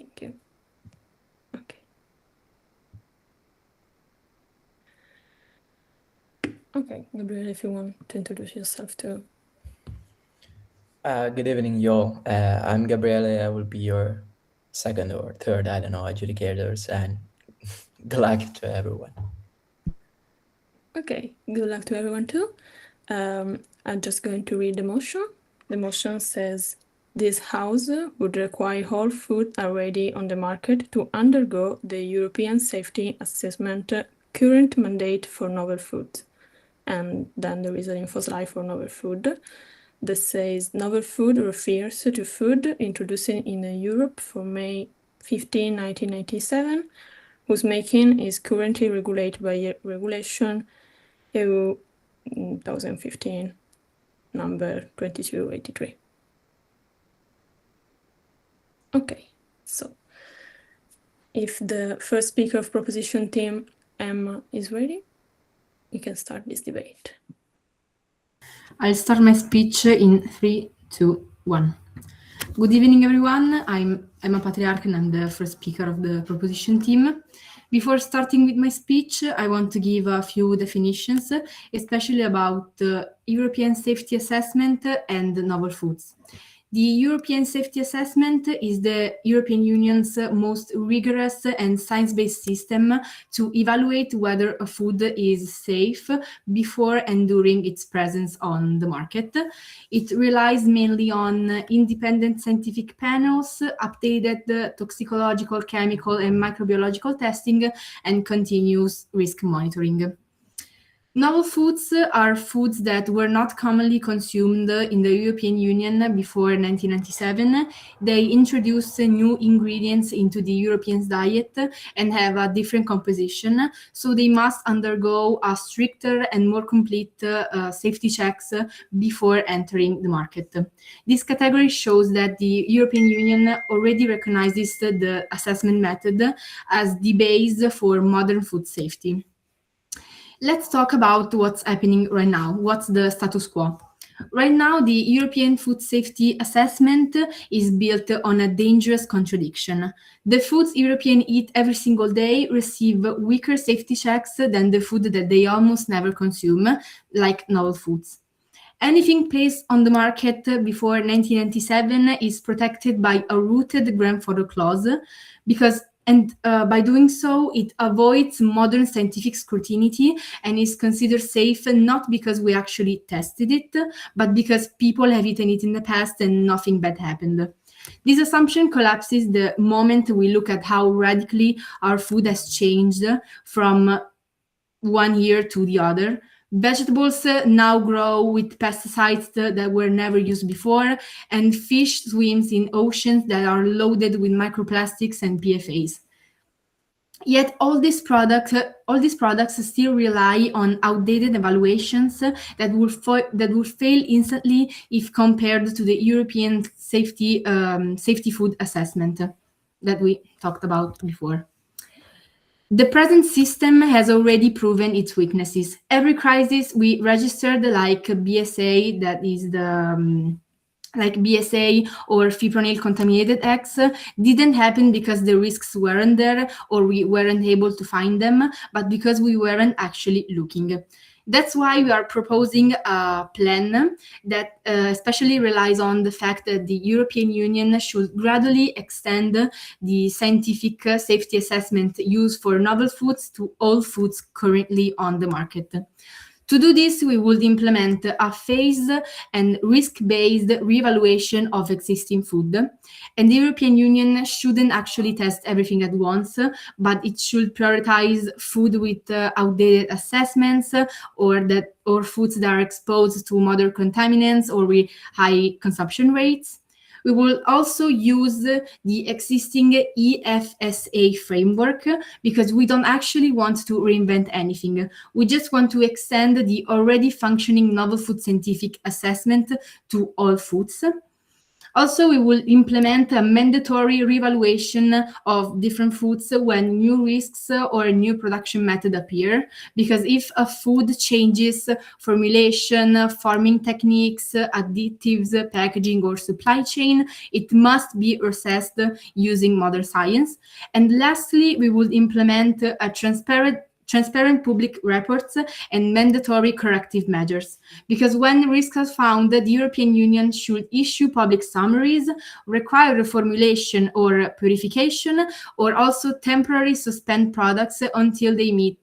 Thank you. Okay. Okay, Gabriele, if you want to introduce yourself too. Good evening, y'all. I'm Gabriele. I will be your second or third, I don't know, adjudicators, and good luck to everyone. Okay, good luck to everyone too. I'm just going to read the motion. The motion says, this House would require all food already on the market to undergo the European Safety Assessment current mandate for novel foods. And then there is an INFOSLIDE for novel food that says novel food refers to food introduced in Europe from May 15, 1997, whose making is currently regulated by Regulation EU 2015 number 2283. Okay, so if the first speaker of proposition team, Emma, is ready, we can start this debate. I'll start my speech in 3, 2, 1. Good evening, everyone. I'm Emma Patriarch and I'm the first speaker of the proposition team. Before starting with my speech, I want to give a few definitions, especially about the European Safety Assessment and novel foods. The European Safety Assessment is the European Union's most rigorous and science-based system to evaluate whether a food is safe before and during its presence on the market. It relies mainly on independent scientific panels, updated toxicological, chemical, and microbiological testing, and continuous risk monitoring. Novel foods are foods that were not commonly consumed in the European Union before 1997. They introduce new ingredients into the European diet and have a different composition, so they must undergo a stricter and more complete safety checks before entering the market. This category shows that the European Union already recognizes the assessment method as the base for modern food safety. Let's talk about what's happening right now. What's the status quo? Right now, the European Food Safety Assessment is built on a dangerous contradiction. The foods Europeans eat every single day receive weaker safety checks than the food that they almost never consume, like novel foods. Anything placed on the market before 1997 is protected by a rooted grandfather clause by doing so, it avoids modern scientific scrutiny and is considered safe not because we actually tested it, but because people have eaten it in the past and nothing bad happened. This assumption collapses the moment we look at how radically our food has changed from one year to the other. Vegetables now grow with pesticides that were never used before, and fish swims in oceans that are loaded with microplastics and PFAS. Yet all these products still rely on outdated evaluations that will fail instantly if compared to the European safety food assessment that we talked about before. The present system has already proven its weaknesses. Every crisis we registered, like BSA, that is like BSA or fipronil contaminated eggs, didn't happen because the risks weren't there or we weren't able to find them, but because we weren't actually looking. That's why we are proposing a plan that especially relies on the fact that the European Union should gradually extend the scientific safety assessment used for novel foods to all foods currently on the market. To do this, we would implement a phased and risk-based reevaluation of existing food. And the European Union shouldn't actually test everything at once, but it should prioritize food with outdated assessments or foods that are exposed to modern contaminants or with high consumption rates. We will also use the existing EFSA framework because we don't actually want to reinvent anything. We just want to extend the already functioning novel food scientific assessment to all foods. Also, we will implement a mandatory reevaluation of different foods when new risks or a new production method appear, because if a food changes formulation, farming techniques, additives, packaging, or supply chain, it must be assessed using modern science. And lastly, we will implement a transparent public reports and mandatory corrective measures. Because when risks are found, the European Union should issue public summaries, require reformulation or purification, or also temporarily suspend products until they meet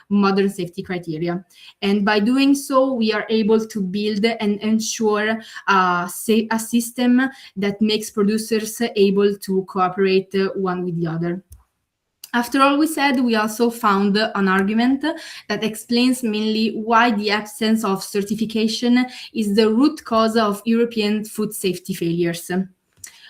modern safety criteria. And by doing so, we are able to build and ensure a system that makes producers able to cooperate one with the other. After all we said, we also found an argument that explains mainly why the absence of certification is the root cause of European food safety failures.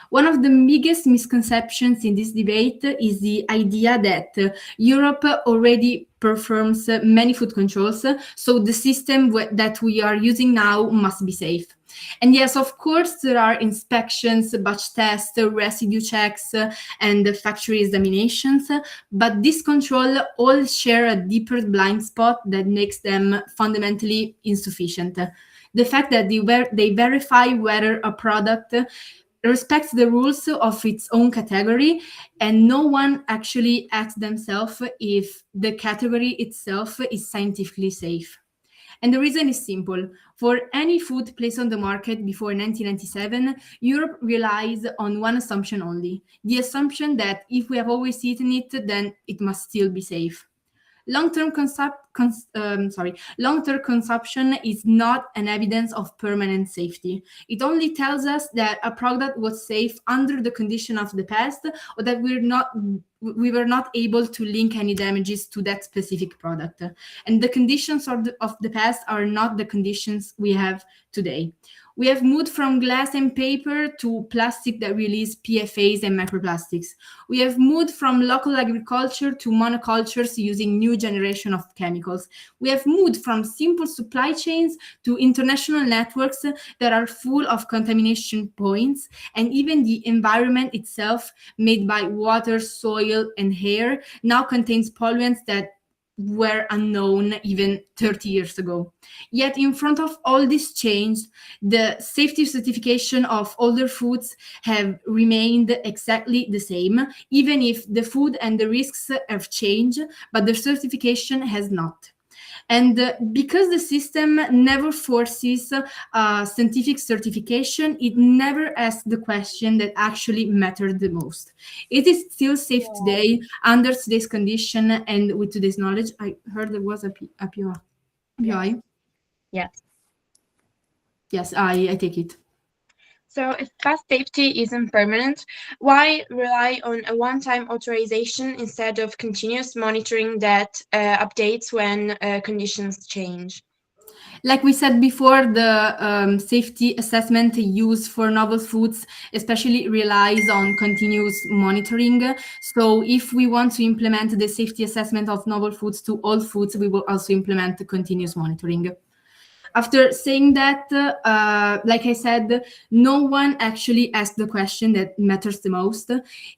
One of the biggest misconceptions in this debate is the idea that Europe already performs many food controls, so the system that we are using now must be safe. And yes, of course, there are inspections, batch tests, residue checks, and factory examinations, but this control all share a deeper blind spot that makes them fundamentally insufficient. The fact that they verify whether a product respects the rules of its own category, and no one actually asks themselves if the category itself is scientifically safe. And the reason is simple. For any food placed on the market before 1997, Europe relies on one assumption only, the assumption that if we have always eaten it, then it must still be safe. Long-term consumption is not an evidence of permanent safety. It only tells us that a product was safe under the condition of the past, or that we were not able to link any damages to that specific product. And the conditions of the past are not the conditions we have today. We have moved from glass and paper to plastic that release PFAS and microplastics. We have moved from local agriculture to monocultures using new generation of chemicals. We have moved from simple supply chains to international networks that are full of contamination points, and even the environment itself, made by water, soil, and air, now contains pollutants that were unknown even 30 years ago. Yet in front of all this change, the safety certification of older foods have remained exactly the same, even if the food and the risks have changed, but the certification has not. And because the system never forces scientific certification, it never asks the question that actually mattered the most. It is still safe today under today's condition and with today's knowledge. I heard there was a POI. Yes. Yes, I take it. So if past safety isn't permanent, why rely on a one-time authorization instead of continuous monitoring that updates when conditions change? Like we said before, the safety assessment used for novel foods especially relies on continuous monitoring. So if we want to implement the safety assessment of novel foods to all foods, we will also implement the continuous monitoring. After saying that, like I said, no one actually asked the question that matters the most.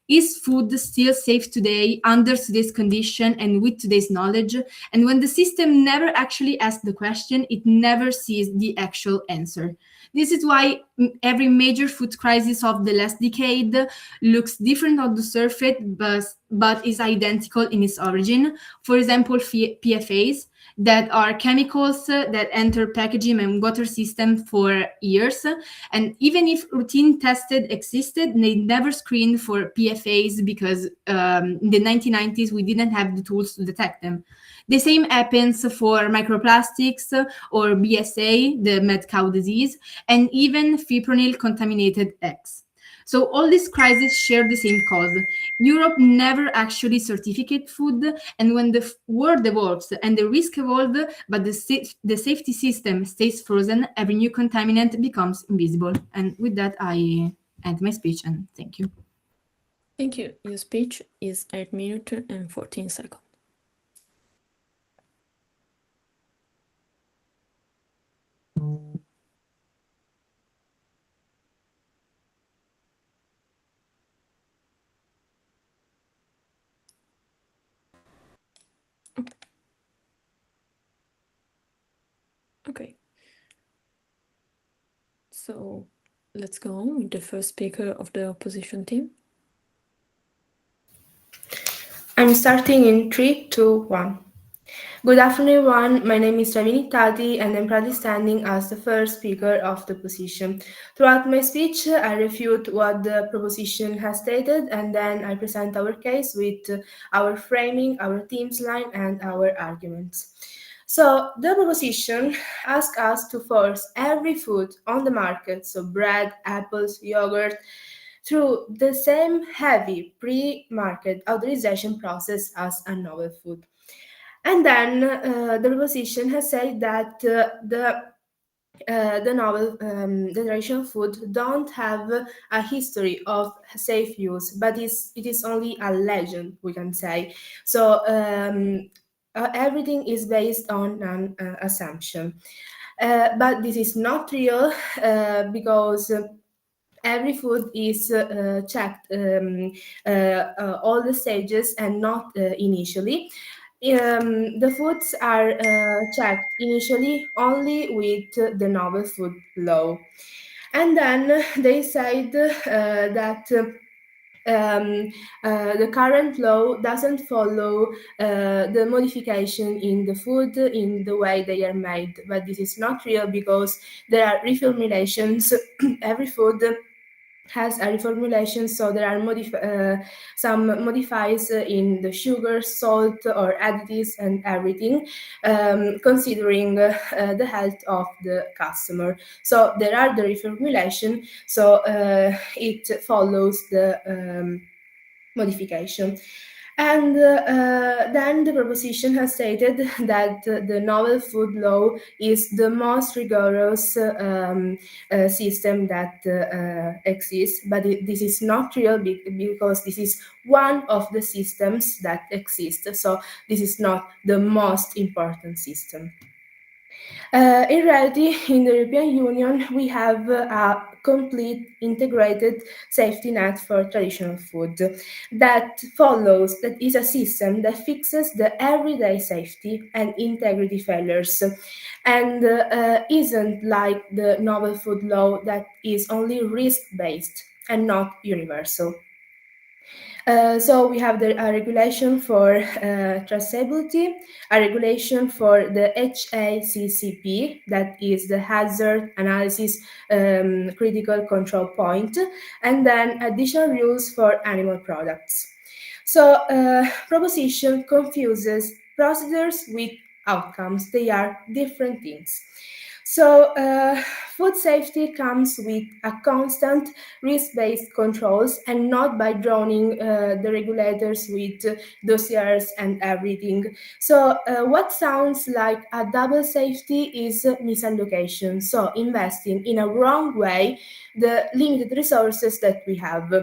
Is food still safe today under today's condition and with today's knowledge? And when the system never actually asks the question, it never sees the actual answer. This is why every major food crisis of the last decade looks different on the surface, but is identical in its origin. For example, PFAS, that are chemicals that enter packaging and water systems for years. And even if routine tested existed, they never screened for PFAS because in the 1990s, we didn't have the tools to detect them. The same happens for microplastics or BSA, the mad cow disease, and even fipronil contaminated eggs. So all these crises share the same cause. Europe never actually certificated food, and when the world evolves and the risk evolve, but the safety system stays frozen, every new contaminant becomes invisible. And with that, I end my speech, and thank you. Thank you. Your speech is 8 minutes and 14 seconds. Okay. So let's go on with the first speaker of the opposition team. I'm starting in 3, 2, 1. Good afternoon, everyone. My name is Ravini Tati, and I'm proudly standing as the first speaker of the opposition. Throughout my speech, I refute what the proposition has stated, and then I present our case with our framing, our themes line, and our arguments. So the proposition asks us to force every food on the market, so bread, apples, yogurt, through the same heavy pre-market authorization process as a novel food. And then the proposition has said that the novel the traditional food don't have a history of safe use, but it is only a legend, we can say. So everything is based on an assumption. But this is not real because every food is checked all the stages and not initially. The foods are checked initially only with the novel food law. And then they said that the current law doesn't follow the modification in the food in the way they are made. But this is not real because there are reformulations. Every food has a reformulation, so there are some modifies in the sugar, salt, or additives and everything, considering the health of the customer. So there are the reformulation, so it follows the modification. And then the proposition has stated that the novel food law is the most rigorous system that exists, but this is not real because this is one of the systems that exist. So this is not the most important system. In reality, in the European Union, we have a complete integrated safety net for traditional food that is a system that fixes the everyday safety and integrity failures and isn't like the novel food law that is only risk-based and not universal. So we have a regulation for traceability, a regulation for the HACCP, that is the Hazard Analysis Critical Control Point, and then additional rules for animal products. So proposition confuses procedures with outcomes. They are different things. So food safety comes with a constant risk-based controls and not by drowning the regulators with dossiers and everything. So what sounds like a double safety is misallocation. So investing in a wrong way the limited resources that we have,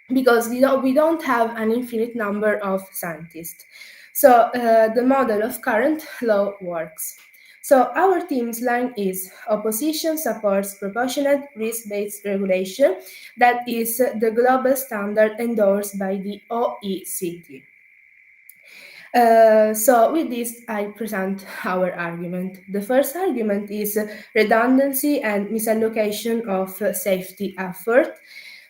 because we don't have an infinite number of scientists. So the model of current law works. So our team's line is opposition supports proportionate risk-based regulation that is the global standard endorsed by the OECD. So with this, I present our argument. The first argument is redundancy and misallocation of safety effort.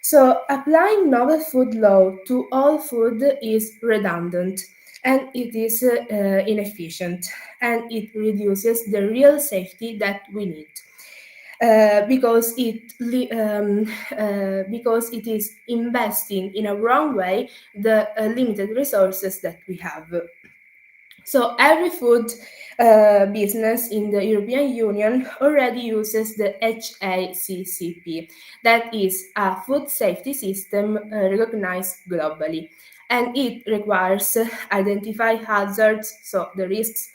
So applying novel food law to all food is redundant and it is inefficient and it reduces the real safety that we need. Because it is investing in a wrong way the limited resources that we have. So every food business in the European Union already uses the HACCP, that is a food safety system recognized globally, and it requires identify hazards, so the risks,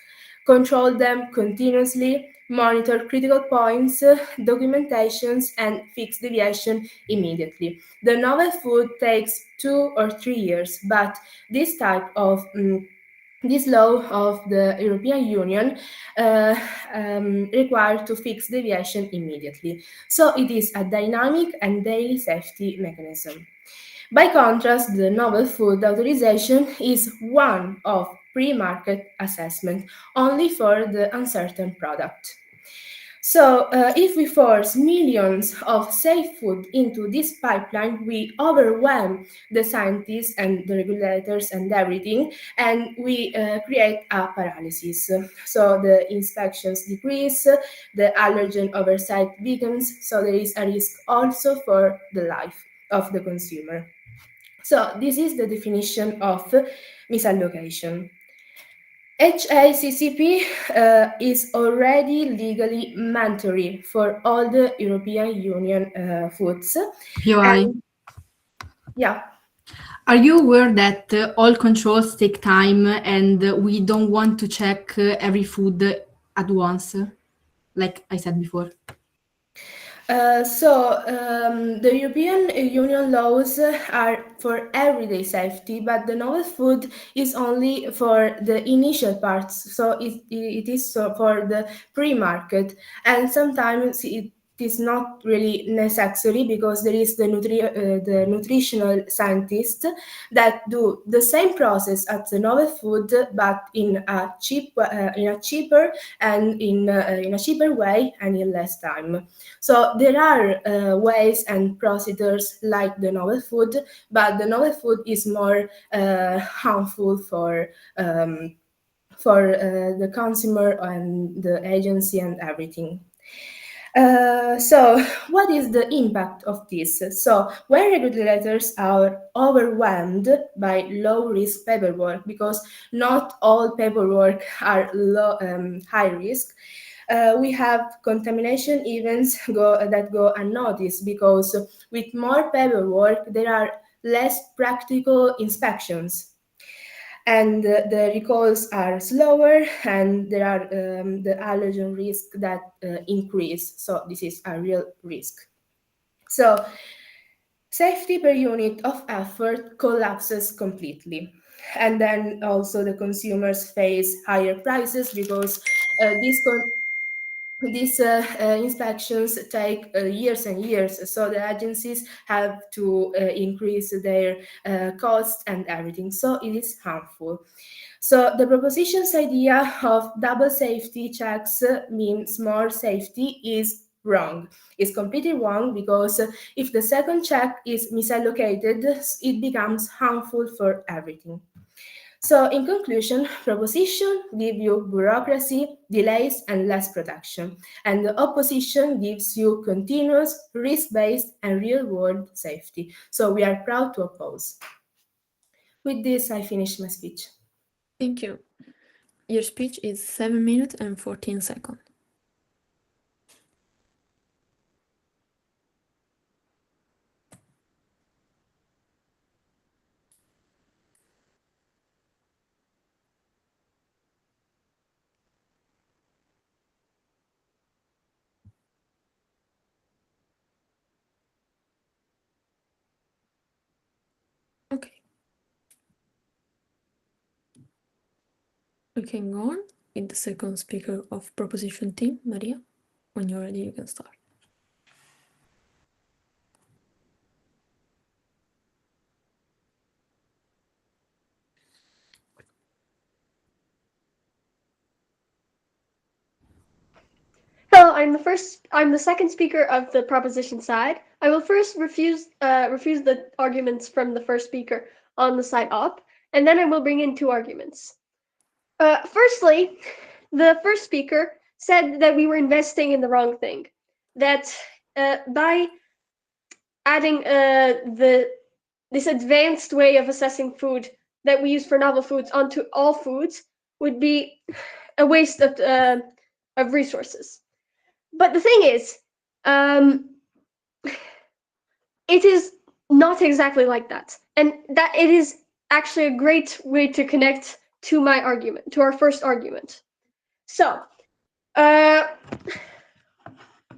control them continuously, monitor critical points, documentations, and fix deviation immediately. The novel food takes 2 or 3 years, but this type of this law of the European Union required to fix deviation immediately. So it is a dynamic and daily safety mechanism. By contrast, the novel food authorization is one of pre-market assessment only for the uncertain product. So if we force millions of safe food into this pipeline, we overwhelm the scientists and the regulators and everything, and we create a paralysis. So the inspections decrease, the allergen oversight weakens, so there is a risk also for the life of the consumer. So this is the definition of misallocation. HACCP is already legally mandatory for all the European Union foods. POI. And, yeah. Are you aware that all controls take time and we don't want to check every food at once, like I said before? The European Union laws are for everyday safety, but the novel food is only for the initial parts. So it is for the pre-market, and sometimes it is not really necessary because there is the nutritional scientists that do the same process as the novel food, but in a cheaper and in a cheaper way and in less time. So there are ways and procedures like the novel food, but the novel food is more harmful for the consumer and the agency and everything. So what is the impact of this? So when regulators are overwhelmed by low-risk paperwork, because not all paperwork are high risk, we have contamination events that go unnoticed, because with more paperwork, there are less practical inspections. And the recalls are slower, and there are the allergen risk that increase. So this is a real risk. So safety per unit of effort collapses completely. And then also the consumers face higher prices because these inspections take years and years, so the agencies have to increase their costs and everything, so it is harmful. So the proposition's idea of double safety checks means more safety is wrong. It's completely wrong, because if the second check is misallocated, it becomes harmful for everything. So in conclusion, proposition give you bureaucracy, delays, and less protection. And the opposition gives you continuous, risk-based, and real-world safety. So we are proud to oppose. With this, I finish my speech. Thank you. Your speech is 7 minutes and 14 seconds. Okay. We can go on with the second speaker of proposition team, Maria. When you're ready, you can start. Hello, I'm the second speaker of the proposition side. I will first refuse the arguments from the first speaker on the side up, and then I will bring in two arguments. Firstly, the first speaker said that we were investing in the wrong thing, that by adding this advanced way of assessing food that we use for novel foods onto all foods would be a waste of resources. But the thing is, it is not exactly like that. And that it is actually a great way to connect to my argument, to our first argument. So,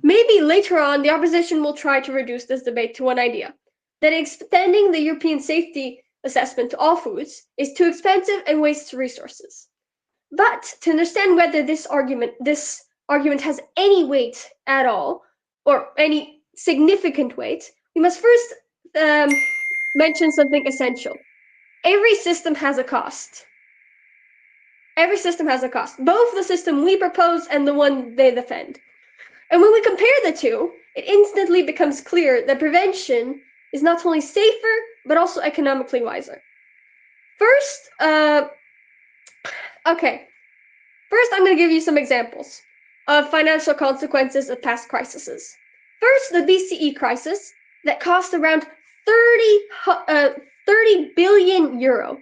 maybe later on, the opposition will try to reduce this debate to one idea, that extending the European safety assessment to all foods is too expensive and wastes resources. But to understand whether this argument has any weight at all, or any significant weight, we must first mention something essential. Every system has a cost. Every system has a cost, both the system we propose and the one they defend. And when we compare the two, it instantly becomes clear that prevention is not only safer, but also economically wiser. First, I'm going to give you some examples of financial consequences of past crises. First, the BCE crisis that cost around 30 billion euro.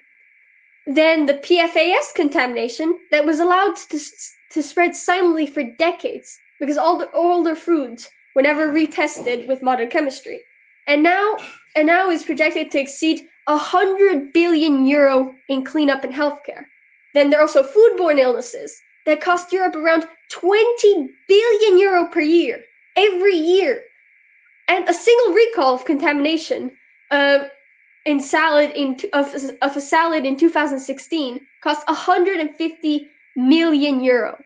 Then the PFAS contamination that was allowed to spread silently for decades because all the older foods were never retested with modern chemistry. And now is projected to exceed 100 billion euro in cleanup and healthcare. Then there are also foodborne illnesses that cost Europe around 20 billion euro per year, every year. And a single recall of contamination of a salad in 2016 cost 150 million euro.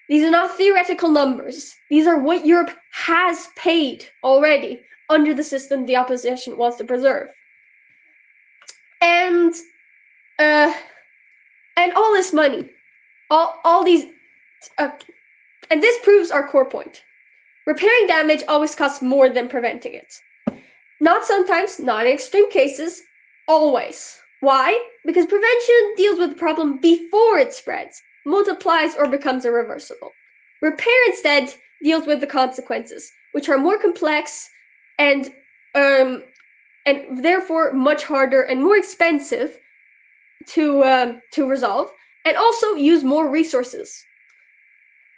These are not theoretical numbers. These are what Europe has paid already under the system the opposition wants to preserve. And all this money, all these, and this proves our core point. Repairing damage always costs more than preventing it. Not sometimes, not in extreme cases, always. Why? Because prevention deals with the problem before it spreads, multiplies, or becomes irreversible. Repair instead deals with the consequences, which are more complex and therefore much harder and more expensive to resolve, and also use more resources.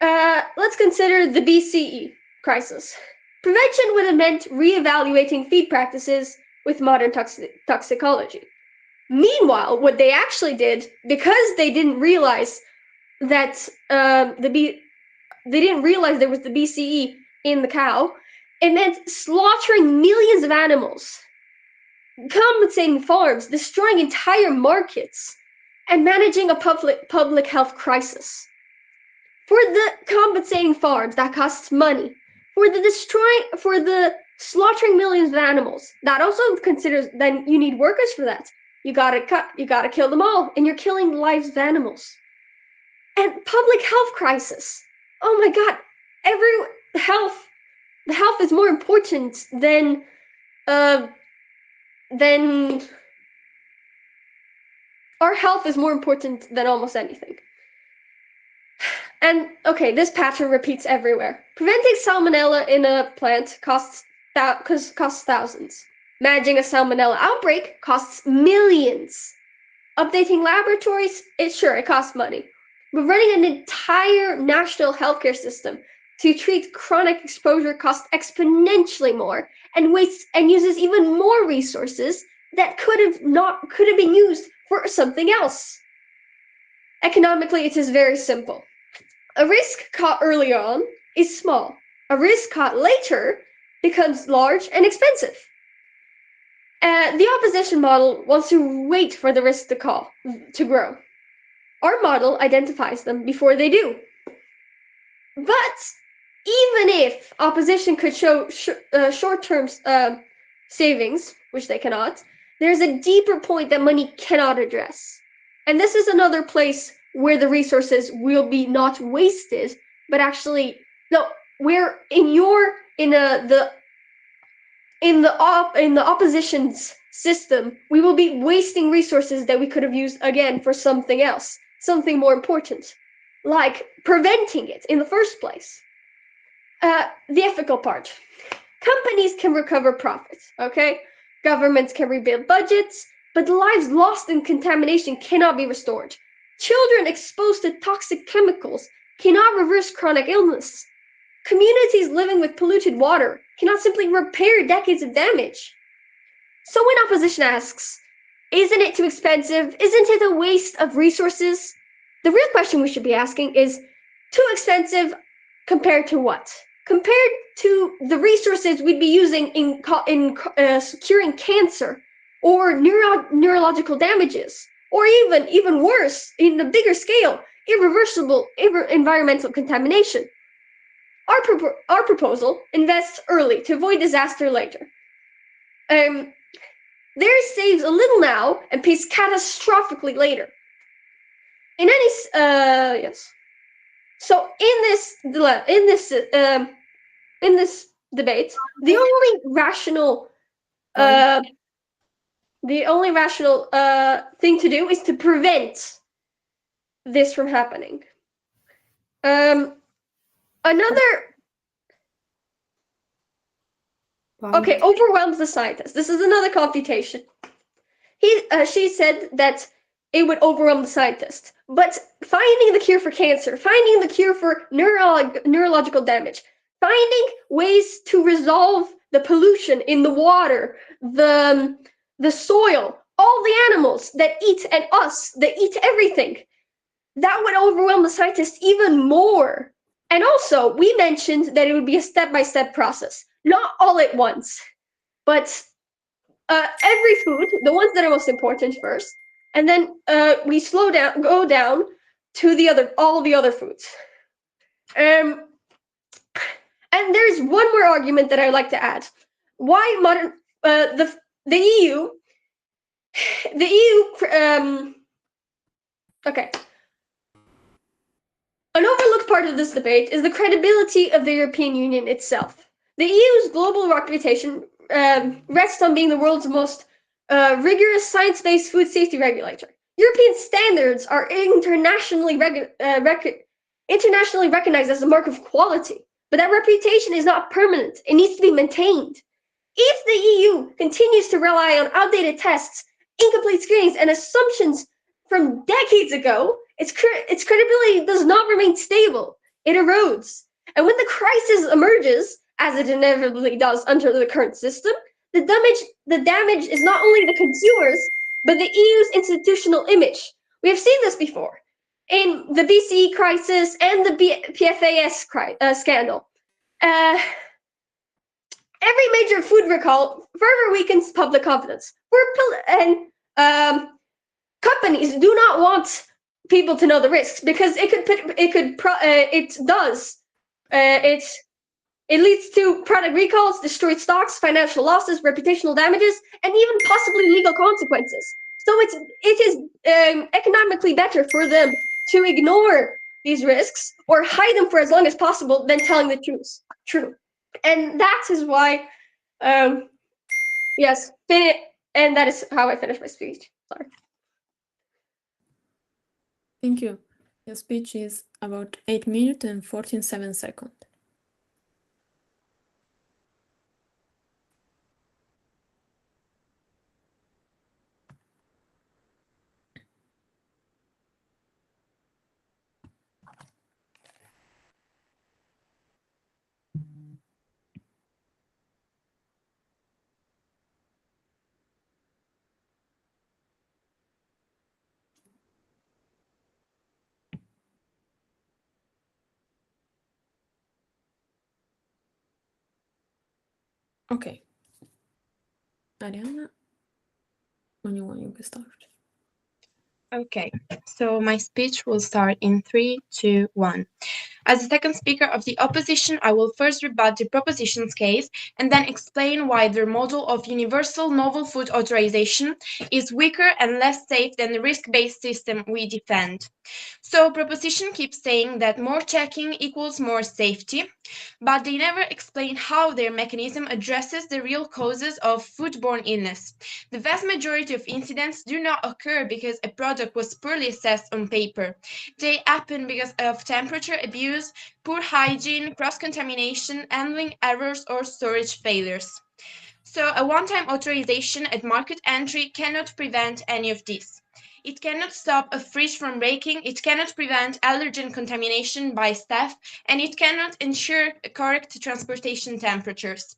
Let's consider the BCE crisis. Prevention would have meant reevaluating feed practices with modern toxicology. Meanwhile, what they actually did, because they didn't realize that they didn't realize there was the BCE in the cow, it meant slaughtering millions of animals, compensating farms, destroying entire markets, and managing a public health crisis. For the compensating farms, that costs money. For the slaughtering millions of animals, that also considers, then you need workers for that. You gotta kill them all, and you're killing the lives of animals. And public health crisis. Oh my God, the health is more important than our health is more important than almost anything. And okay, this pattern repeats everywhere. Preventing salmonella in a plant costs thousands. Managing a salmonella outbreak costs millions. Updating laboratories, it costs money. But running an entire national healthcare system to treat chronic exposure costs exponentially more and uses even more resources that could have been used for something else. Economically, it is very simple. A risk caught early on is small. A risk caught later becomes large and expensive. The opposition model wants to wait for the risk to grow. Our model identifies them before they do. But even if opposition could show short-term savings, which they cannot, there's a deeper point that money cannot address. And this is another place where the resources will be not wasted, but actually, where in the opposition's system, we will be wasting resources that we could have used again for something else, something more important, like preventing it in the first place. The ethical part. Companies can recover profits, okay? Governments can rebuild budgets, but the lives lost in contamination cannot be restored. Children exposed to toxic chemicals cannot reverse chronic illness. Communities living with polluted water cannot simply repair decades of damage. So when opposition asks, isn't it too expensive? Isn't it a waste of resources? The real question we should be asking is, too expensive compared to what? Compared to the resources we'd be using in curing cancer or neurological damages, or even worse, in a bigger scale, irreversible environmental contamination. Our proposal invests early to avoid disaster later. Theirs saves a little now and pays catastrophically later. So in this in this debate, the only rational thing to do is to prevent this from happening. Overwhelms the scientist. This is another computation. She said that it would overwhelm the scientist, but finding the cure for cancer, finding the cure for neurological damage, finding ways to resolve the pollution in the water, the soil, all the animals that eat, and us that eat everything, that would overwhelm the scientists even more. And also, we mentioned that it would be a step-by-step process, not all at once, but every food, the ones that are most important first, and then we go down to all the other foods. And there's one more argument that I'd like to add. Why modern the EU? The EU. Okay. An overlooked part of this debate is the credibility of the European Union itself. The EU's global reputation rests on being the world's most rigorous science-based food safety regulator. European standards are internationally recognized as a mark of quality, but that reputation is not permanent. It needs to be maintained. If the EU continues to rely on outdated tests, incomplete screenings, and assumptions from decades ago, its credibility does not remain stable. It erodes. And when the crisis emerges, as it inevitably does under the current system, the damage is not only the consumers, but the EU's institutional image. We have seen this before in the BCE crisis and the PFAS scandal. Every major food recall further weakens public confidence. Companies do not want people to know the risks because it leads to product recalls, destroyed stocks, financial losses, reputational damages, and even possibly legal consequences. So it is economically better for them to ignore these risks or hide them for as long as possible than telling the truth. And that is why, yes, and that is how I finish my speech. Sorry. Thank you. Your speech is about 8 minutes and 47 seconds. Okay. Arianna, when you want, you can start. Okay, so my speech will start in 3, 2, 1. As the second speaker of the opposition, I will first rebut the proposition's case and then explain why their model of universal novel food authorization is weaker and less safe than the risk-based system we defend. So proposition keeps saying that more checking equals more safety, but they never explain how their mechanism addresses the real causes of foodborne illness. The vast majority of incidents do not occur because a product was poorly assessed on paper. They happen because of temperature abuse, poor hygiene, cross-contamination, handling errors, or storage failures. So a one-time authorization at market entry cannot prevent any of this. It cannot stop a fridge from breaking, it cannot prevent allergen contamination by staff, and it cannot ensure correct transportation temperatures.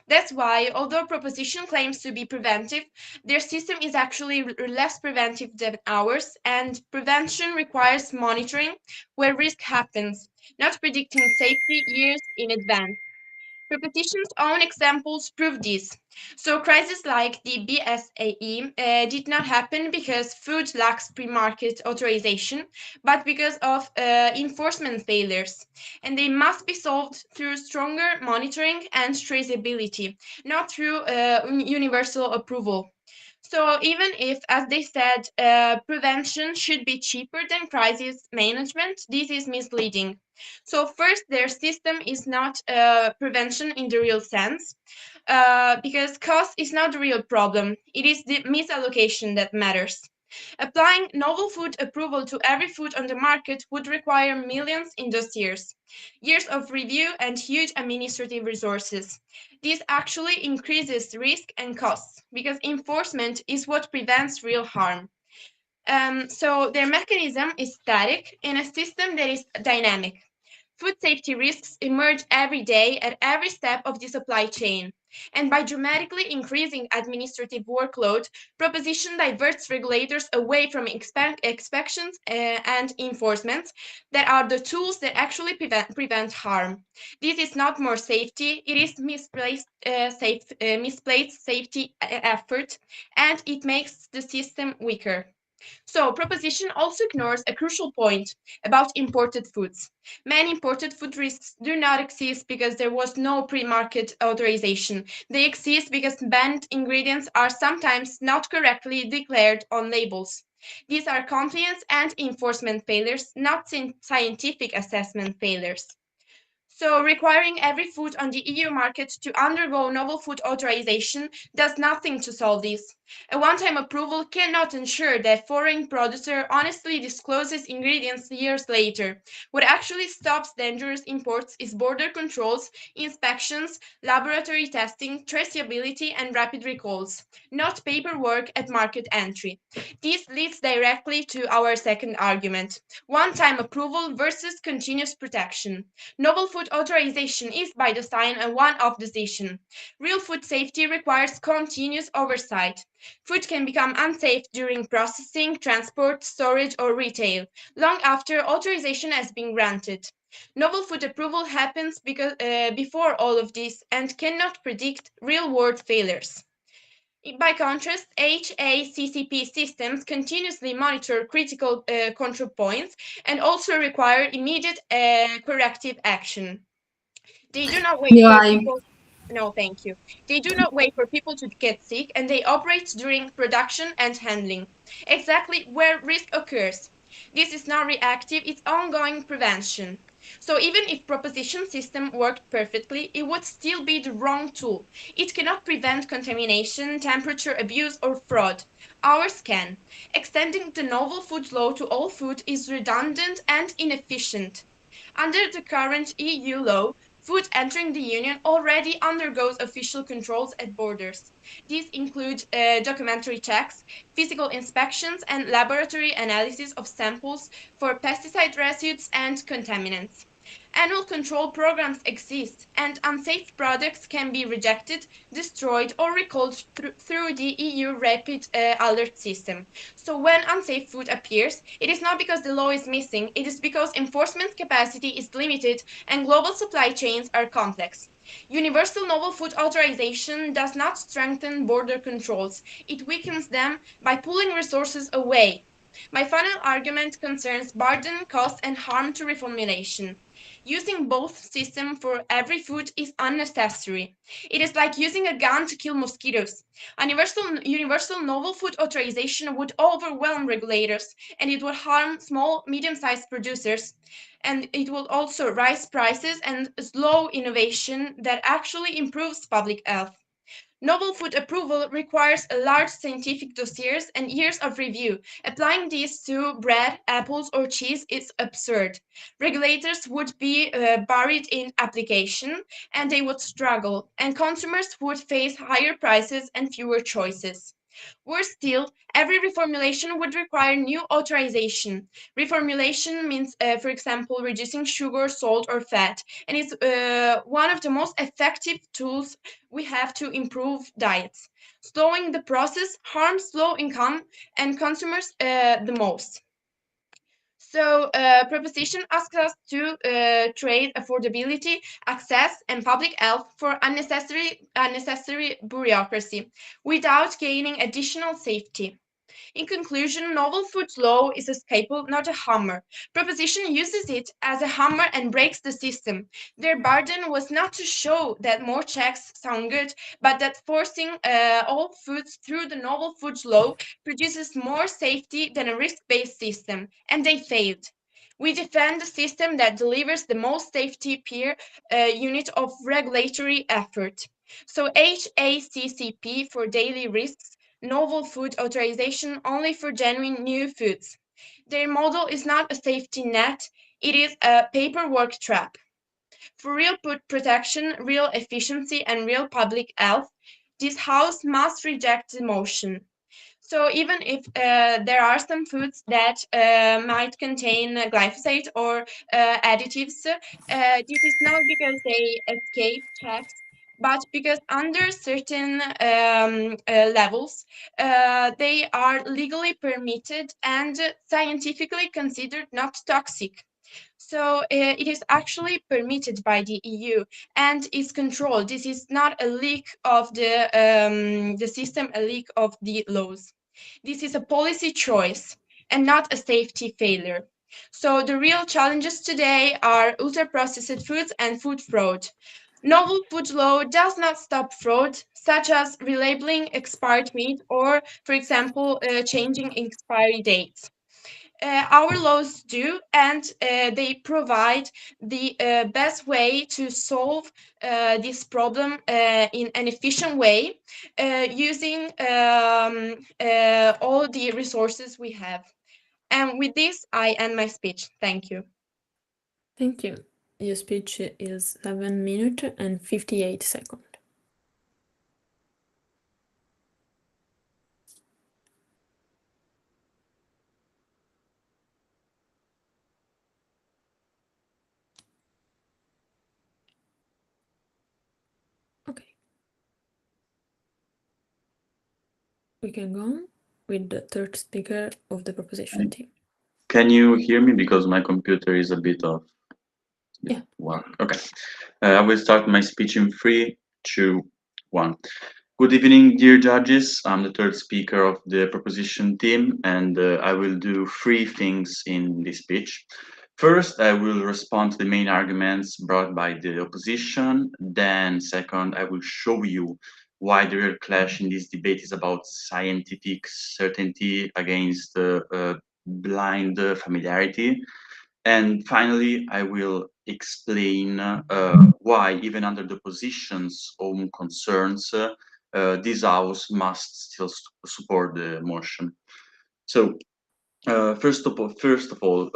That's why, although proposition claims to be preventive, their system is actually less preventive than ours, and prevention requires monitoring where risk happens, not predicting safety years in advance. Proposition's own examples prove this. So crises like the BSAE did not happen because food lacks pre-market authorization, but because of enforcement failures. And they must be solved through stronger monitoring and traceability, not through universal approval. So even if, as they said, prevention should be cheaper than crisis management, this is misleading. So first, their system is not prevention in the real sense, because cost is not the real problem. It is the misallocation that matters. Applying novel food approval to every food on the market would require millions in those years of review and huge administrative resources. This actually increases risk and costs because enforcement is what prevents real harm. So their mechanism is static in a system that is dynamic. Food safety risks emerge every day at every step of the supply chain. And by dramatically increasing administrative workload, proposition diverts regulators away from inspections and enforcement that are the tools that actually prevent harm. This is not more safety, it is misplaced safety effort, and it makes the system weaker. So, proposition also ignores a crucial point about imported foods. Many imported food risks do not exist because there was no pre-market authorization. They exist because banned ingredients are sometimes not correctly declared on labels. These are compliance and enforcement failures, not scientific assessment failures. So requiring every food on the EU market to undergo novel food authorization does nothing to solve this. A one-time approval cannot ensure that foreign producer honestly discloses ingredients years later. What actually stops dangerous imports is border controls, inspections, laboratory testing, traceability, and rapid recalls, not paperwork at market entry. This leads directly to our second argument: one-time approval versus continuous protection. Novel food authorization is by design a one-off decision. Real food safety requires continuous oversight. Food can become unsafe during processing, transport, storage, or retail, long after authorization has been granted. Novel food approval happens before all of this and cannot predict real-world failures. By contrast, HACCP systems continuously monitor critical control points and also require immediate corrective action. They do not wait for people. No, thank you. They do not wait for people to get sick, and they operate during production and handling, exactly where risk occurs. This is not reactive, it's ongoing prevention. So even if proposition system worked perfectly, it would still be the wrong tool. It cannot prevent contamination, temperature abuse, or fraud. Ours can. Extending the novel food law to all food is redundant and inefficient. Under the current EU law, food entering the Union already undergoes official controls at borders. These include documentary checks, physical inspections, and laboratory analysis of samples for pesticide residues and contaminants. Annual control programs exist, and unsafe products can be rejected, destroyed, or recalled through the EU rapid alert system. So when unsafe food appears, it is not because the law is missing, it is because enforcement capacity is limited and global supply chains are complex. Universal novel food authorization does not strengthen border controls, it weakens them by pulling resources away. My final argument concerns burden, cost, and harm to reformulation. Using both systems for every food is unnecessary. It is like using a gun to kill mosquitoes. A universal novel food authorization would overwhelm regulators, and it would harm small, medium-sized producers, and it will also raise prices and slow innovation that actually improves public health. Novel food approval requires a large scientific dossiers and years of review. Applying these to bread, apples, or cheese is absurd. Regulators would be buried in application, and they would struggle, and consumers would face higher prices and fewer choices. Worse still, every reformulation would require new authorization. Reformulation means, for example, reducing sugar, salt, or fat, and it's one of the most effective tools we have to improve diets. Slowing the process harms low income and consumers the most. So, proposition asks us to trade affordability, access, and public health for unnecessary bureaucracy without gaining additional safety. In conclusion, novel food law is a scalpel, not a hammer. Proposition uses it as a hammer and breaks the system. Their burden was not to show that more checks sound good, but that forcing all foods through the novel food law produces more safety than a risk-based system, and they failed. We defend a system that delivers the most safety per unit of regulatory effort. So HACCP for daily risks, novel food authorization only for genuine new foods. Their model is not a safety net, it is a paperwork trap. For real protection, real efficiency, and real public health, this House must reject the motion. So even if there are some foods that might contain glyphosate or additives, this is not because they escape checks, but because under certain levels, they are legally permitted and scientifically considered not toxic. So it is actually permitted by the EU and is controlled. This is not a leak of the system, a leak of the laws. This is a policy choice and not a safety failure. So the real challenges today are ultra-processed foods and food fraud. Novel food law does not stop fraud, such as relabeling expired meat or, for example, changing expiry dates. Our laws do, and they provide the best way to solve this problem in an efficient way using all the resources we have. And with this, I end my speech. Thank you. Thank you. Your speech is 7 minutes and 58 seconds. Okay. We can go on with the third speaker of the proposition team. Can you hear me? Because my computer is a bit off. Yeah. Okay. I will start my speech in 3, 2, 1. Good evening, dear judges. I'm the third speaker of the proposition team, and I will do 3 things in this speech. First, I will respond to the main arguments brought by the opposition. Then, second, I will show you why the real clash in this debate is about scientific certainty against blind familiarity. And finally, I will explain why, even under the opposition's own concerns, this House must still support the motion. So, first of all,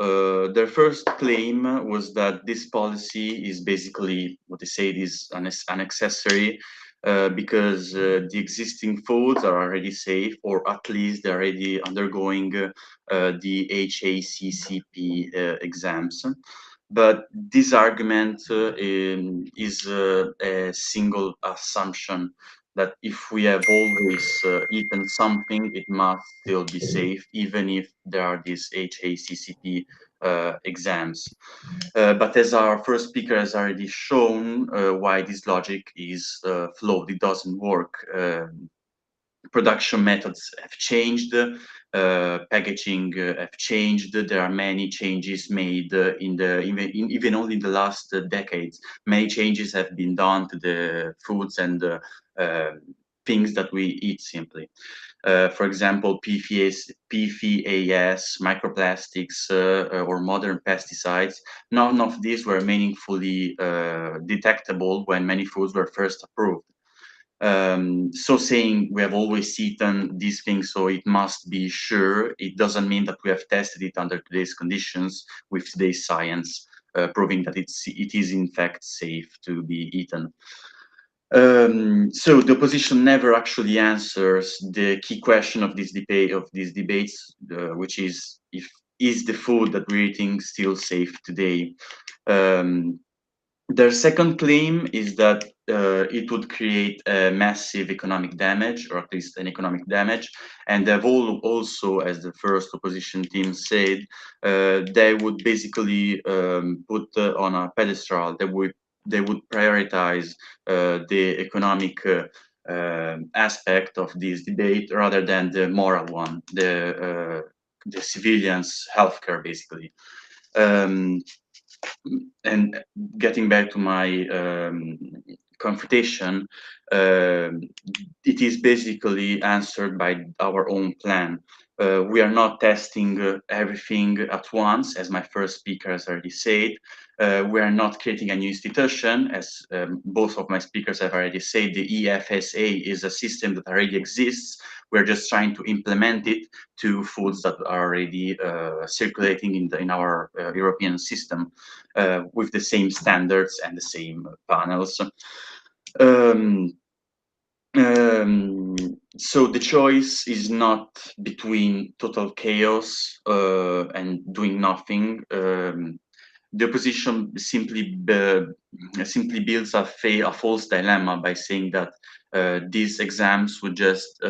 their first claim was that this policy is basically what they say is an accessory because the existing foods are already safe, or at least they're already undergoing the HACCP exams. But this argument is a single assumption that if we have always eaten something, it must still be safe, even if there are these HACCP exams. But as our first speaker has already shown, why this logic is flawed, it doesn't work. Production methods have changed, packaging have changed. There are many changes made even only in the last decades. Many changes have been done to the foods and things that we eat simply. For example, PFAS, microplastics, or modern pesticides. None of these were meaningfully detectable when many foods were first approved. So saying we have always eaten these things, so it must be sure, it doesn't mean that we have tested it under today's conditions with today's science, proving that it is in fact safe to be eaten. So the opposition never actually answers the key question of this debate, which is the food that we're eating still safe today? Their second claim is that it would create a massive economic damage, or at least an economic damage, and they've also, as the first opposition team said, they would basically put on a pedestal. They would prioritize the economic aspect of this debate rather than the moral one, the civilians' healthcare, basically. And getting back to my confutation, it is basically answered by our own plan. We are not testing everything at once, as my first speaker has already said. We are not creating a new institution, as both of my speakers have already said. The EFSA is a system that already exists. We're just trying to implement it to foods that are already circulating in our European system with the same standards and the same panels. So the choice is not between total chaos and doing nothing. The opposition simply builds a false dilemma by saying that these exams would just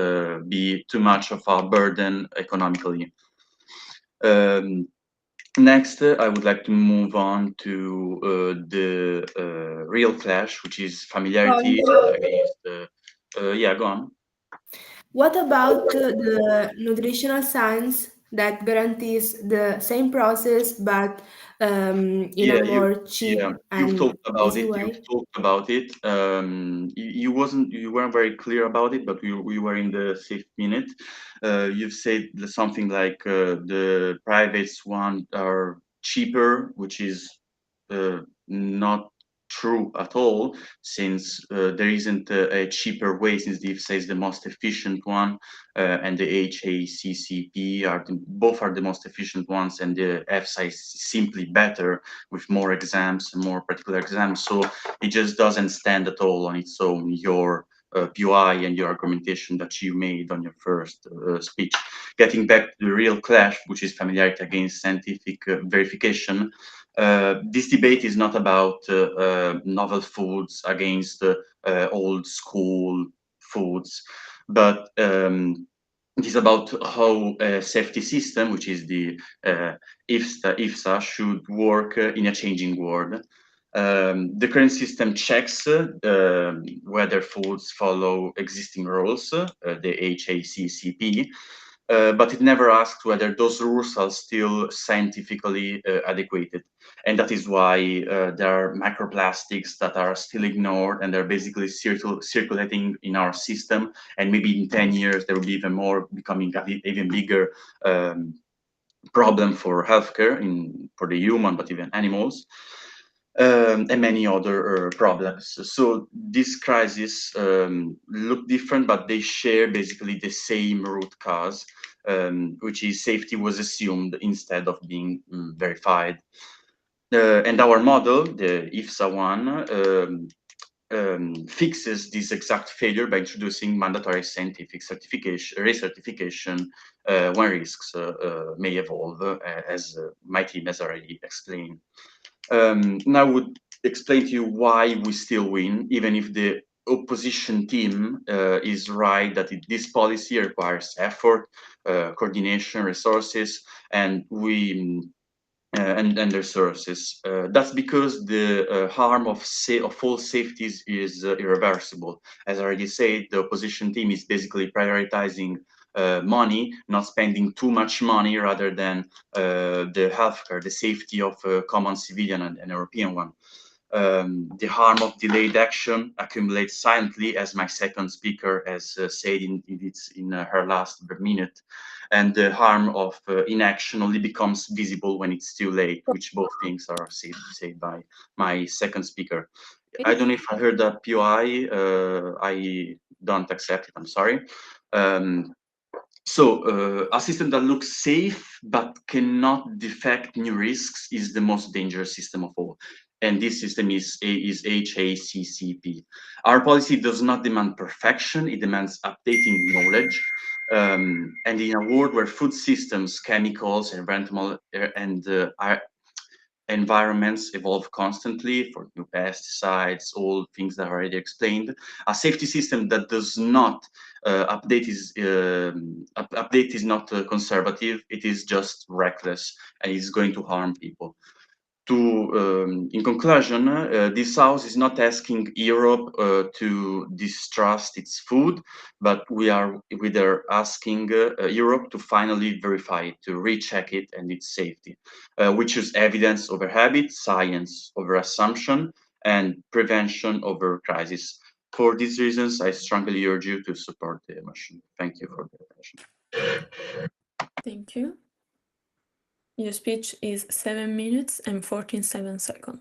be too much of a burden economically. Next, I would like to move on to the real clash, which is familiarity against. Yeah, go on. What about the nutritional science that guarantees the same process but in a more cheap and you've talked about easy it. way? You've talked about it. You weren't very clear about it, but we were in the 5th minute. You've said something like the privates one are cheaper, which is not true at all, since there isn't a cheaper way, since the IFSA is the most efficient one, and the HACCP both are the most efficient ones, and the EFSA is simply better with more exams and more particular exams. So it just doesn't stand at all on its own, your POI and your argumentation that you made on your first speech. Getting back to the real clash, which is familiarity against scientific verification, this debate is not about novel foods against old school foods, but it is about how a safety system, which is the IFSA, should work in a changing world. The current system checks whether foods follow existing rules, the HACCP, but it never asks whether those rules are still scientifically adequate. And that is why there are microplastics that are still ignored, and they're basically circulating in our system. And maybe in 10 years, there will be even more, becoming an even bigger problem for healthcare for the human, but even animals. And many other problems. So these crises look different, but they share basically the same root cause, which is safety was assumed instead of being verified. And our model, the IFSA one, fixes this exact failure by introducing mandatory scientific recertification when risks may evolve, as my team has already explained. Now I would explain to you why we still win, even if the opposition team is right that this policy requires effort, coordination, resources, and and resources. That's because the harm of false safeties is irreversible. As I already said, the opposition team is basically prioritizing money, not spending too much money, rather than the healthcare, the safety of common civilian and European one. The harm of delayed action accumulates silently, as my second speaker has said in her last minute, and the harm of inaction only becomes visible when it's too late, which both things are said by my second speaker. I don't know if I heard that POI. I don't accept it. I'm sorry. So a system that looks safe but cannot detect new risks is the most dangerous system of all. And this system is HACCP. Our policy does not demand perfection, it demands updating knowledge. And in a world where food systems, chemicals, environments evolve constantly for new pesticides, all things that are already explained, a safety system that does not update is not conservative, it is just reckless, and it's going to harm people. In conclusion, this house is not asking Europe to distrust its food, but we are asking Europe to finally verify it, to recheck it and its safety. We choose evidence over habit, science over assumption, and prevention over crisis. For these reasons, I strongly urge you to support the motion. Thank you for the attention. Thank you. Your speech is 7 minutes and 47 seconds.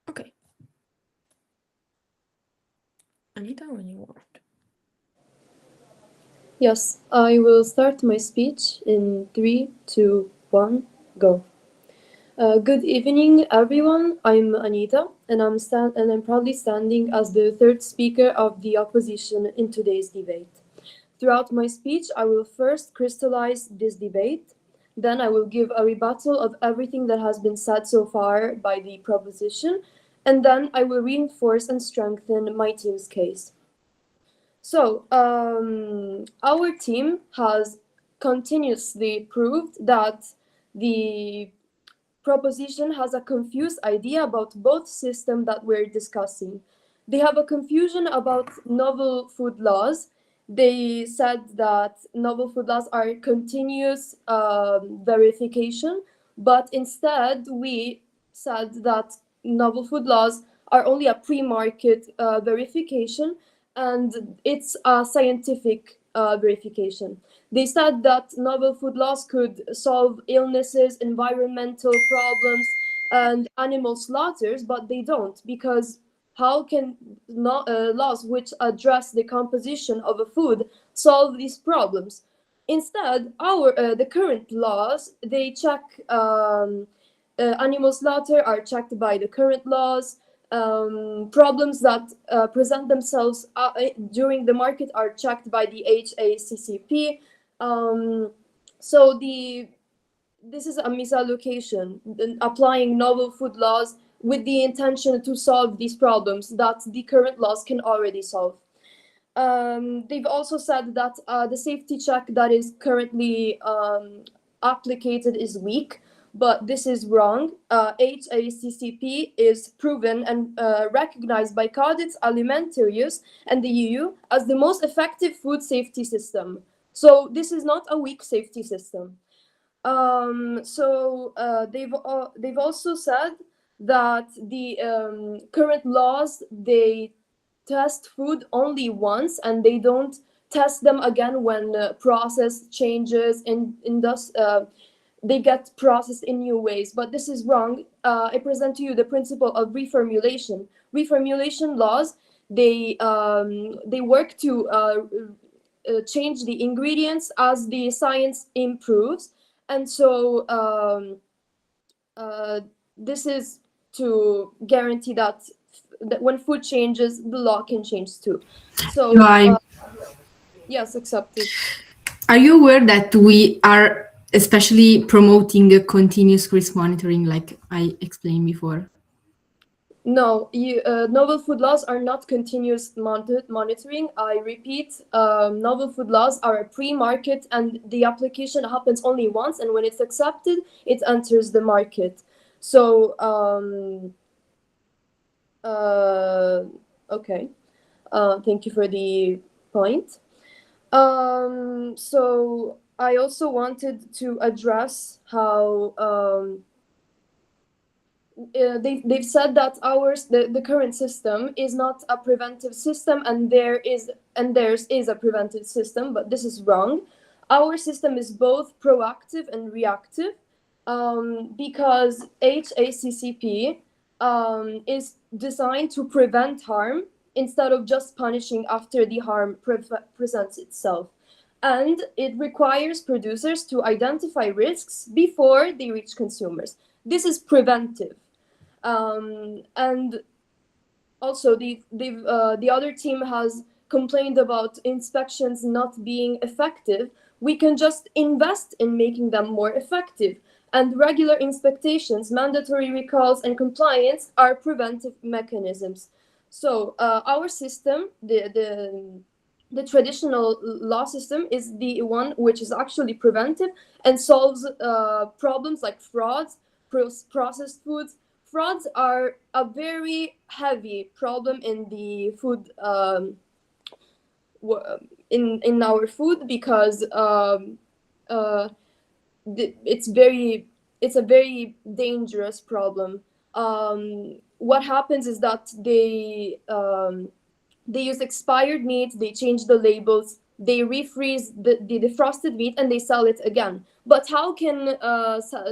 Okay. Anita, when you want. Yes, I will start my speech in 3, 2, 1, go. Good evening, everyone. I'm Anita, and I'm proudly standing as the third speaker of the opposition in today's debate. Throughout my speech, I will first crystallize this debate. Then I will give a rebuttal of everything that has been said so far by the proposition, and then I will reinforce and strengthen my team's case. So, our team has continuously proved that the proposition has a confused idea about both systems that we're discussing. They have a confusion about novel food laws. They said that novel food laws are continuous verification, but instead we said that novel food laws are only a pre-market verification, and it's a scientific verification. They said that novel food laws could solve illnesses, environmental problems, and animal slaughters, but they don't, because how can laws which address the composition of a food solve these problems? Instead, the current laws, they check animal slaughter are checked by the current laws. Problems that present themselves during the market are checked by the HACCP. So this is a misallocation, applying novel food laws with the intention to solve these problems that the current laws can already solve. They've also said that the safety check that is currently applicated is weak, but this is wrong. HACCP is proven and recognized by Codex Alimentarius and the EU as the most effective food safety system. So this is not a weak safety system. They've also said that the current laws, they test food only once and they don't test them again when process changes in thus they get processed in new ways. But this is wrong. I present to you the principle of reformulation. Reformulation laws, they work to change the ingredients as the science improves, and so this is to guarantee that when food changes, the law can change too. So yes, accepted. Are you aware that we are especially promoting the continuous risk monitoring, like I explained before? No, novel food laws are not continuous monitoring. I repeat, novel food laws are a pre-market and the application happens only once, and when it's accepted, it enters the market. So, okay. Thank you for the point. So I also wanted to address how they've said that the current system is not a preventive system, and theirs is a preventive system, but this is wrong. Our system is both proactive and reactive, because HACCP is designed to prevent harm instead of just punishing after the harm presents itself. And it requires producers to identify risks before they reach consumers. This is preventive. And also the other team has complained about inspections not being effective. We can just invest in making them more effective. And regular inspections, mandatory recalls, and compliance are preventive mechanisms. So our system, the traditional law system, is the one which is actually preventive and solves problems like frauds, processed foods. Frauds are a very heavy problem in the food in our food, because it's a very dangerous problem. What happens is that they use expired meat, they change the labels, they refreeze the defrosted meat, and they sell it again. But how can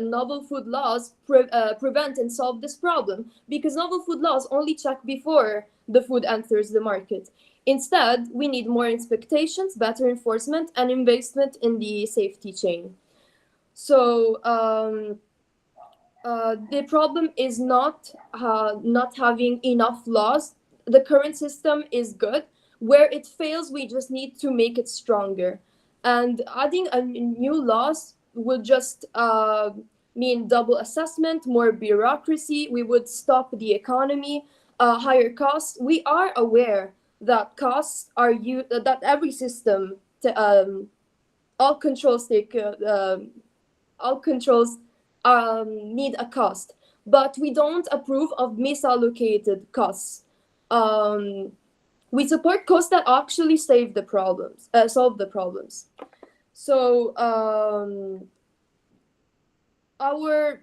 novel food laws prevent and solve this problem? Because novel food laws only check before the food enters the market. Instead, we need more inspections, better enforcement, and investment in the safety chain. So the problem is not having enough laws. The current system is good. Where it fails, we just need to make it stronger. And adding a new laws would just mean double assessment, more bureaucracy. We would stop the economy, higher costs. We are aware that costs are that every system, all controls need a cost, but we don't approve of misallocated costs. We support costs that actually solve the problems. So our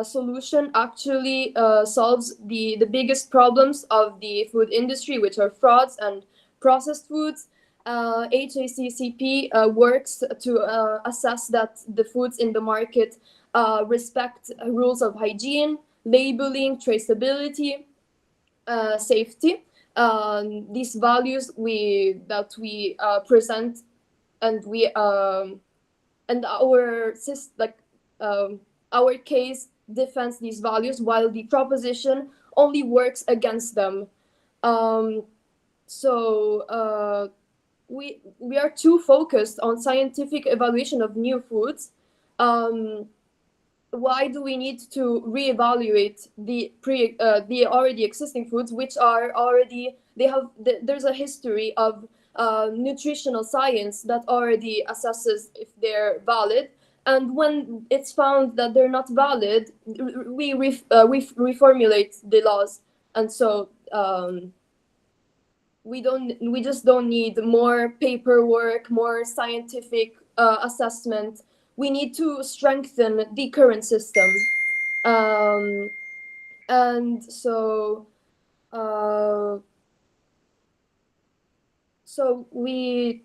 solution actually solves the biggest problems of the food industry, which are frauds and processed foods. HACCP works to assess that the foods in the market respect rules of hygiene, labeling, traceability, safety. These values that we present, and our case defends these values, while the proposition only works against them. We are too focused on scientific evaluation of new foods. Why do we need to reevaluate the already existing foods, which are already there's a history of nutritional science that already assesses if they're valid, and when it's found that they're not valid, we reformulate the laws. And so we just don't need more paperwork, more scientific assessment. We need to strengthen the current system. And so we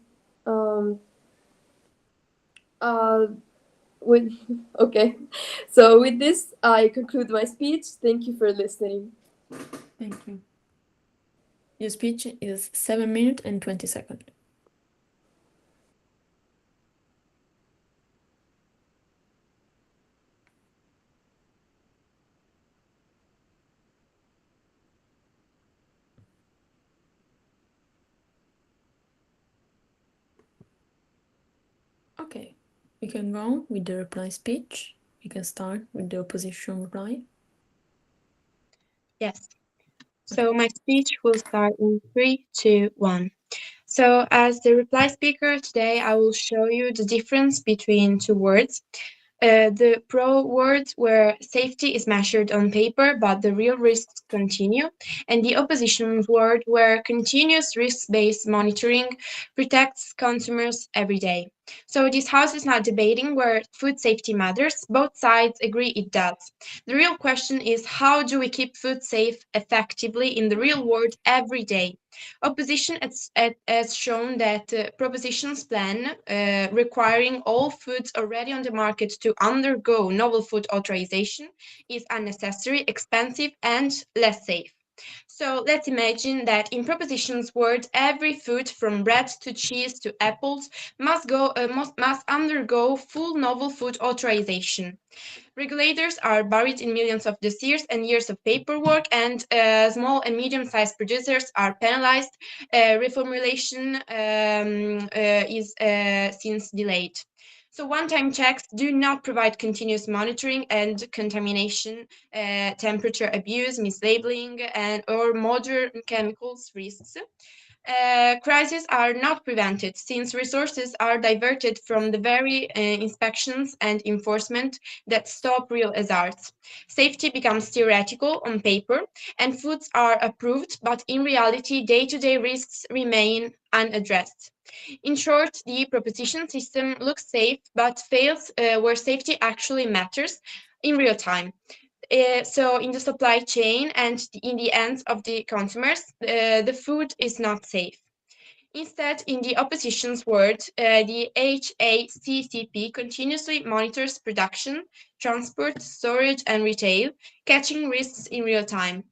okay. So with this, I conclude my speech. Thank you for listening. Thank you. Your speech is 7 minutes and 20 seconds. Okay, we can go on with the reply speech. We can start with the opposition reply. Yes. So my speech will start in 3, 2, 1. So as the reply speaker today, I will show you the difference between two words. The pro words where safety is measured on paper, but the real risks continue, and the opposition word where continuous risk-based monitoring protects consumers every day. So this house is not debating where food safety matters. Both sides agree it does. The real question is, how do we keep food safe effectively in the real world every day? Opposition has shown that proposition's plan requiring all foods already on the market to undergo novel food authorization is unnecessary, expensive, and less safe. So let's imagine that in proposition's words, every food from bread to cheese to apples must undergo full novel food authorization. Regulators are buried in millions of dossiers and years of paperwork, and small and medium-sized producers are penalized. Reformulation is since delayed. So one-time checks do not provide continuous monitoring, and contamination, temperature abuse, mislabeling, or modern chemicals risks Crises are not prevented since resources are diverted from the very inspections and enforcement that stop real hazards. Safety becomes theoretical on paper, and foods are approved, but in reality, day-to-day risks remain unaddressed. In short, the proposition system looks safe, but fails where safety actually matters in real time. So in the supply chain and in the hands of the consumers, the food is not safe. Instead, in the opposition's words, the HACCP continuously monitors production, transport, storage, and retail, catching risks in real time.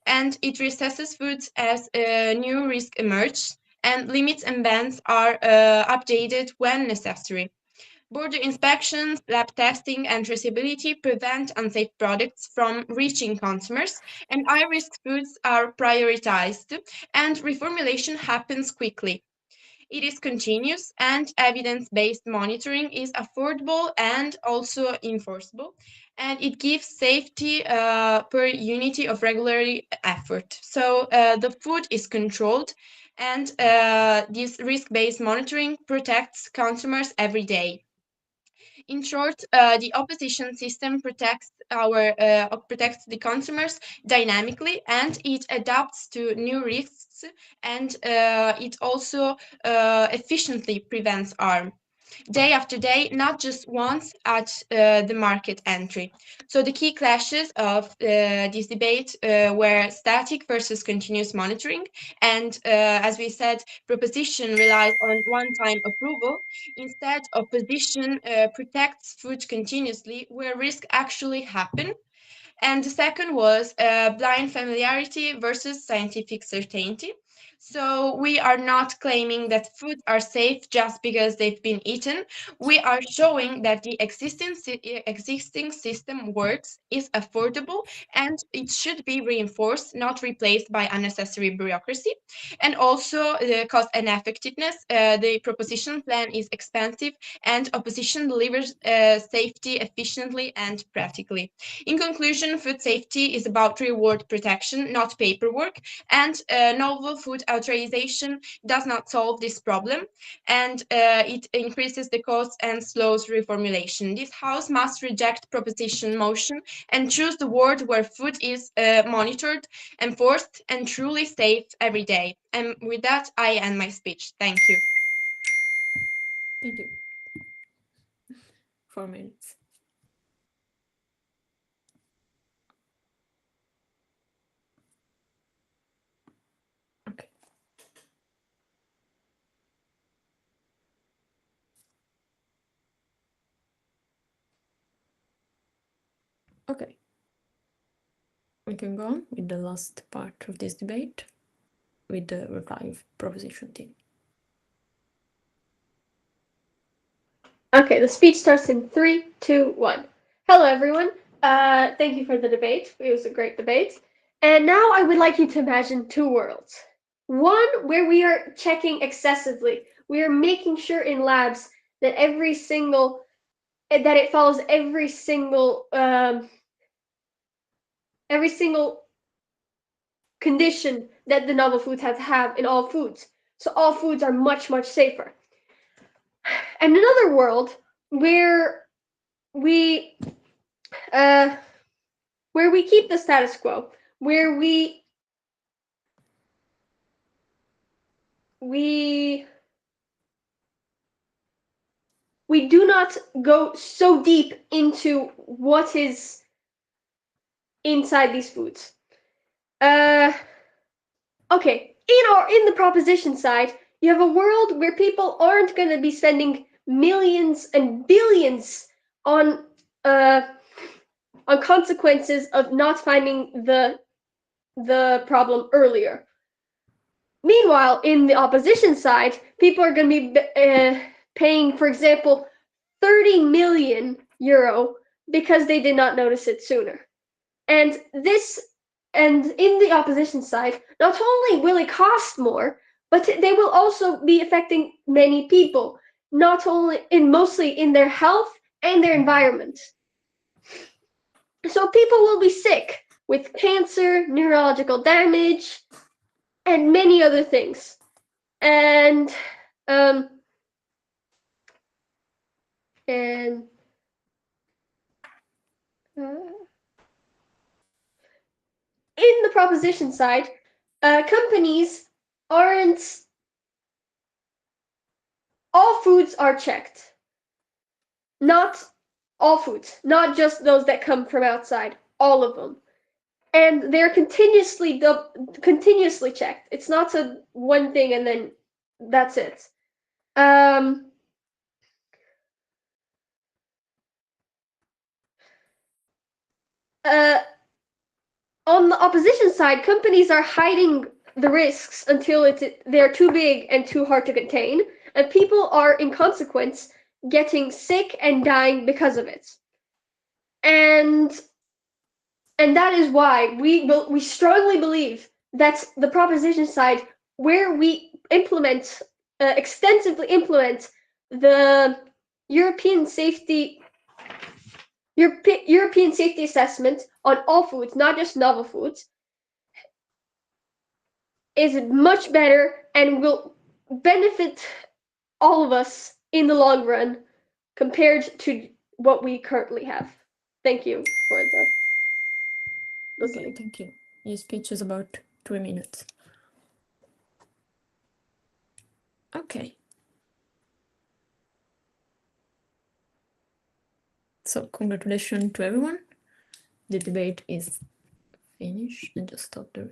And it reassesses foods as new risks emerge, and limits and bans are updated when necessary. Border inspections, lab testing, and traceability prevent unsafe products from reaching consumers, and high-risk foods are prioritized, and reformulation happens quickly. It is continuous, and evidence-based monitoring is affordable and also enforceable, and it gives safety per unity of regular effort. So the food is controlled, and this risk-based monitoring protects consumers every day. In short, the opposition system protects the consumers dynamically, and it adapts to new risks, and it also efficiently prevents harm. Day after day, not just once at the market entry. So the key clashes of this debate were static versus continuous monitoring. And as we said, proposition relies on one-time approval. Instead, opposition protects food continuously where risks actually happen. And the second was blind familiarity versus scientific certainty. So we are not claiming that foods are safe just because they've been eaten. We are showing that the existing system works, is affordable, and it should be reinforced, not replaced by unnecessary bureaucracy. And also the cost and effectiveness. The proposition plan is expensive, and opposition delivers safety efficiently and practically. In conclusion, food safety is about reward protection, not paperwork, and novel food authorization does not solve this problem, and it increases the cost and slows reformulation. This House must reject proposition motion and choose the world where food is monitored, enforced, and truly safe every day. And with that, I end my speech. Thank you. Thank you. 4 minutes. Okay. Okay. We can go on with the last part of this debate with the reply of proposition team. Okay, the speech starts in 3, 2, 1. Hello, everyone. Thank you for the debate. It was a great debate. And now I would like you to imagine two worlds. One where we are checking excessively. We are making sure in labs that it follows every single condition that the novel foods have in all foods. So all foods are much, much safer. And another world where we keep the status quo, where we do not go so deep into what is inside these foods. Okay, in the proposition side, you have a world where people aren't going to be spending millions and billions on consequences of not finding the problem earlier. Meanwhile, in the opposition side, people are going to be paying, for example, 30 million euro because they did not notice it sooner. And in the opposition side, not only will it cost more, but they will also be affecting many people, mostly in their health and their environment. So people will be sick with cancer, neurological damage, and many other things. And in the proposition side, companies aren't, all foods are checked. Not all foods, not just those that come from outside, all of them. And they're continuously checked. It's not a one thing and then that's it. On the opposition side, companies are hiding the risks until they're too big and too hard to contain, and people are, in consequence, getting sick and dying because of it. And that is why we strongly believe that the proposition side, where we implement, extensively implement the European safety assessment on all foods, not just novel foods, is much better and will benefit all of us in the long run compared to what we currently have. Thank you for the listening. Okay, thank you. Your speech is about 3 minutes. Okay. So congratulations to everyone. The debate is finished and just stop the